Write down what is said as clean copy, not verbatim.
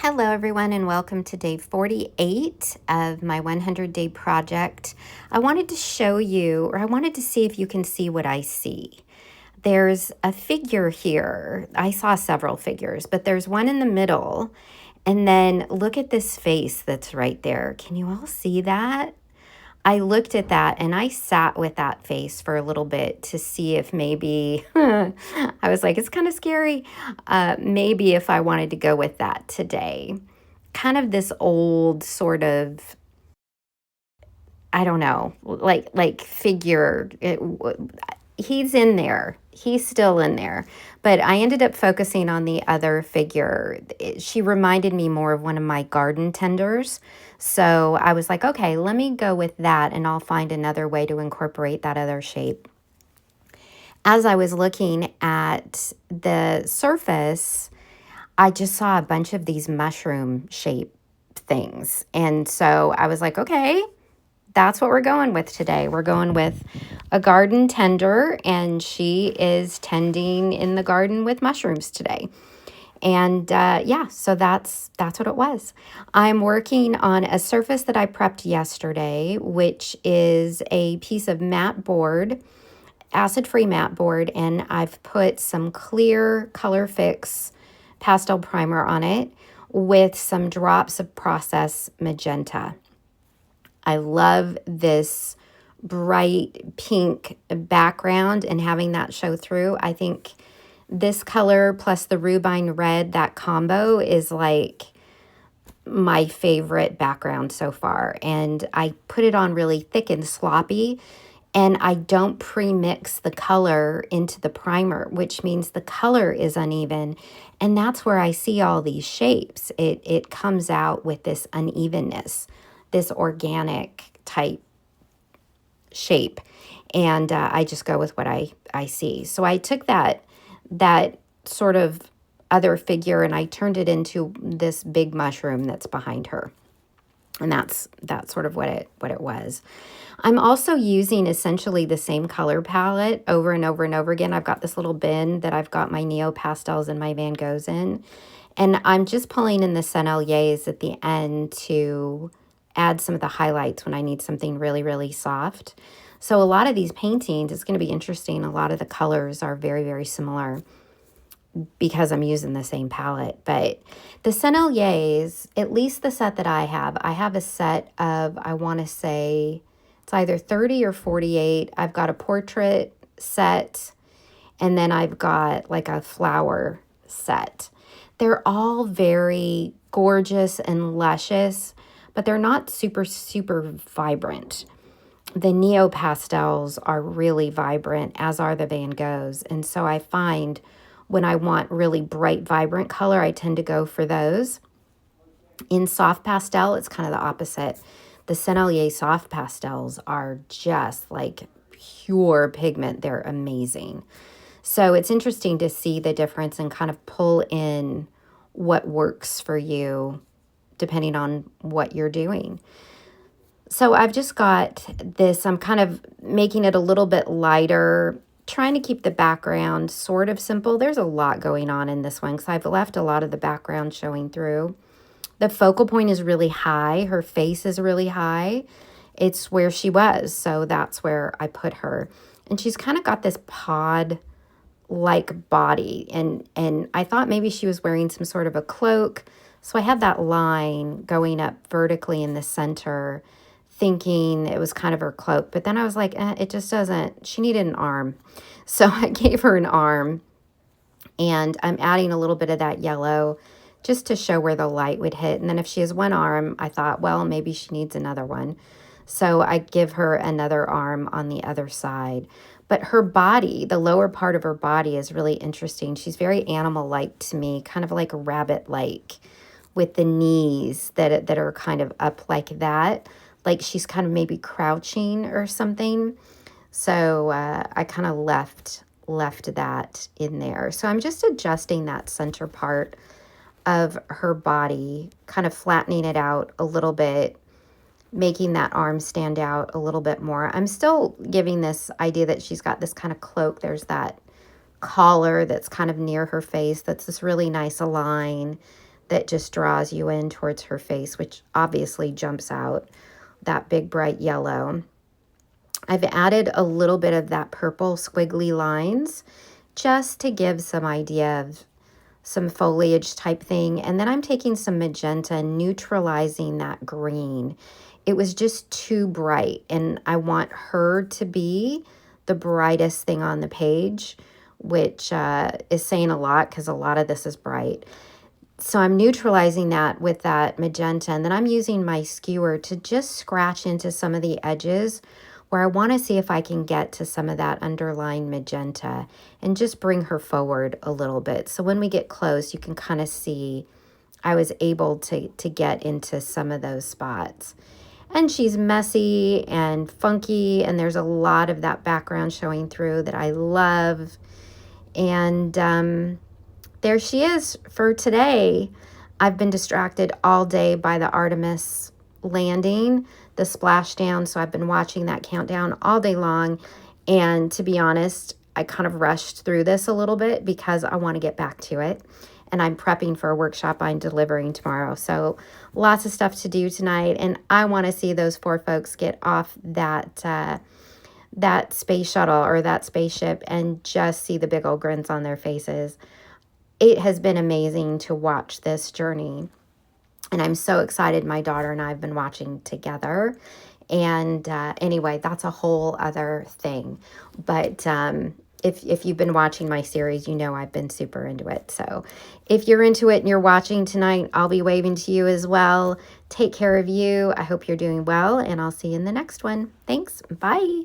Hello everyone and welcome to day 48 of my 100-day project. I wanted to show you, or I wanted to see if you can see what I see. There's a figure here. I saw several figures, but there's one in the middle. And then look at this face that's right there. Can you all see that? I looked at that and I sat with that face for a little bit to see if maybe, I was like, it's kind of scary. Maybe if I wanted to go with that today. Kind of this old sort of, I don't know, like figure. He's in there. He's still in there. But I ended up focusing on the other figure. She reminded me more of one of my garden tenders. So I was like, okay, let me go with that and I'll find another way to incorporate that other shape. As I was looking at the surface, I just saw a bunch of these mushroom shaped things. And so I was like, okay, that's what we're going with today. We're going with a garden tender, and she is tending in the garden with mushrooms today. And yeah, so that's what it was. I'm working on a surface that I prepped yesterday, which is a piece of matte board, acid-free matte board, and I've put some clear Color Fix pastel primer on it with some drops of processed magenta. I love this bright pink background and having that show through. I think this color plus the rubine red, that combo is like my favorite background so far. And I put it on really thick and sloppy, and I don't pre-mix the color into the primer, which means the color is uneven. And that's where I see all these shapes. It comes out with this unevenness, this organic type shape. And I just go with what I see. So I took that sort of other figure and I turned it into this big mushroom that's behind her. And that's sort of what it was. I'm also using essentially the same color palette over and over and over again. I've got this little bin that I've got my Neopastels and my Van Goghs in. And I'm just pulling in the Senneliers at the end to add some of the highlights when I need something really, really soft. So a lot of these paintings, it's going to be interesting. A lot of the colors are very, very similar because I'm using the same palette. But the Senneliers, at least the set that I have a set of, I want to say, it's either 30 or 48. I've got a portrait set, and then I've got like a flower set. They're all very gorgeous and luscious, but they're not super, super vibrant. The Neopastels are really vibrant, as are the Van Goghs. And so I find when I want really bright, vibrant color, I tend to go for those. In soft pastel, it's kind of the opposite. The Sennelier soft pastels are just like pure pigment. They're amazing. So it's interesting to see the difference and kind of pull in what works for you depending on what you're doing. So I've just got this, I'm kind of making it a little bit lighter, trying to keep the background sort of simple. There's a lot going on in this one because I've left a lot of the background showing through. The focal point is really high. Her face is really high. It's where she was, so that's where I put her. And she's kind of got this pod-like body, and I thought maybe she was wearing some sort of a cloak. So I had that line going up vertically in the center, thinking it was kind of her cloak. But then I was like, it just doesn't, she needed an arm. So I gave her an arm, and I'm adding a little bit of that yellow just to show where the light would hit. And then if she has one arm, I thought, well, maybe she needs another one. So I give her another arm on the other side. But her body, the lower part of her body is really interesting. She's very animal-like to me, kind of like rabbit-like, with the knees that are kind of up like that. Like she's kind of maybe crouching or something. So I kind of left that in there. So I'm just adjusting that center part of her body, kind of flattening it out a little bit, making that arm stand out a little bit more. I'm still giving this idea that she's got this kind of cloak. There's that collar that's kind of near her face. That's this really nice align. that just draws you in towards her face, which obviously jumps out, that big bright yellow. I've added a little bit of that purple squiggly lines just to give some idea of some foliage type thing. And then I'm taking some magenta and neutralizing that green. It was just too bright, and I want her to be the brightest thing on the page, which is saying a lot because a lot of this is bright. So I'm neutralizing that with that magenta, and then I'm using my skewer to just scratch into some of the edges where I want to see if I can get to some of that underlying magenta and just bring her forward a little bit. So when we get close, you can kind of see I was able to get into some of those spots. And she's messy and funky, and there's a lot of that background showing through that I love. And there she is for today. I've been distracted all day by the Artemis landing, the splashdown, so I've been watching that countdown all day long. And to be honest, I kind of rushed through this a little bit because I want to get back to it. And I'm prepping for a workshop I'm delivering tomorrow. So lots of stuff to do tonight. And I want to see those 4 folks get off that that space shuttle or that spaceship and just see the big old grins on their faces. It has been amazing to watch this journey. And I'm so excited. My daughter and I have been watching together. And anyway, that's a whole other thing. But if you've been watching my series, you know I've been super into it. So if you're into it and you're watching tonight, I'll be waving to you as well. Take care of you. I hope you're doing well, and I'll see you in the next one. Thanks. Bye.